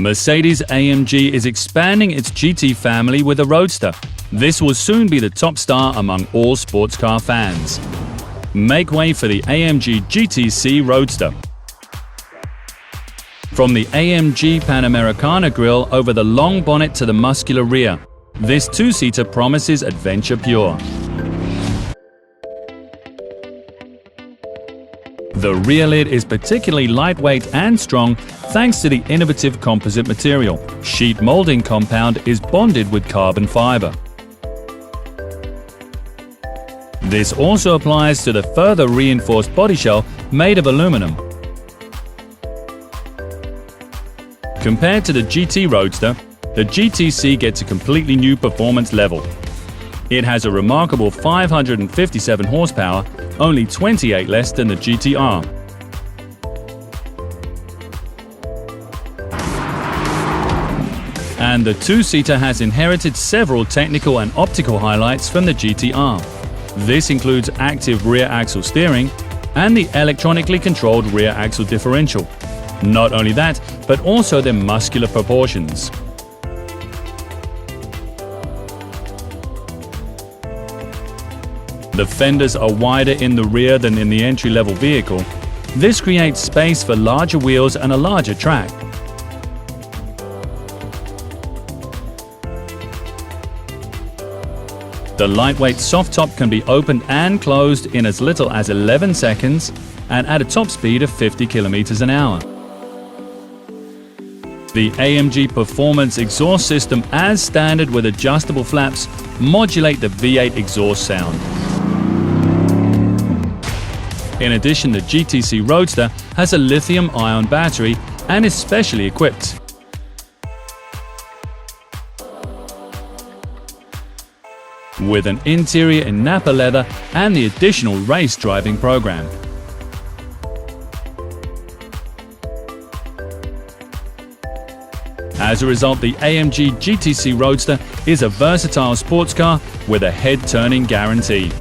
Mercedes-AMG is expanding its GT family with a Roadster. This will soon be the top star among all sports car fans. Make way for the AMG GTC Roadster. From the AMG Panamericana grille over the long bonnet to the muscular rear, this two-seater promises adventure pure. The rear lid is particularly lightweight and strong thanks to the innovative composite material. Sheet molding compound is bonded with carbon fiber. This also applies to the further reinforced body shell made of aluminum. Compared to the GT Roadster, the GTC gets a completely new performance level. It has a remarkable 557 horsepower, only 28 less than the GTR. And the two-seater has inherited several technical and optical highlights from the GTR. This includes active rear axle steering and the electronically controlled rear axle differential. Not only that, but also their muscular proportions. The fenders are wider in the rear than in the entry-level vehicle. This creates space for larger wheels and a larger track. The lightweight soft top can be opened and closed in as little as 11 seconds and at a top speed of 50 km an hour. The AMG Performance exhaust system, as standard with adjustable flaps, modulate the V8 exhaust sound. In addition, the GTC Roadster has a lithium-ion battery and is specially equipped. With an interior in Nappa leather and the additional race driving program. As a result, the AMG GTC Roadster is a versatile sports car with a head-turning guarantee.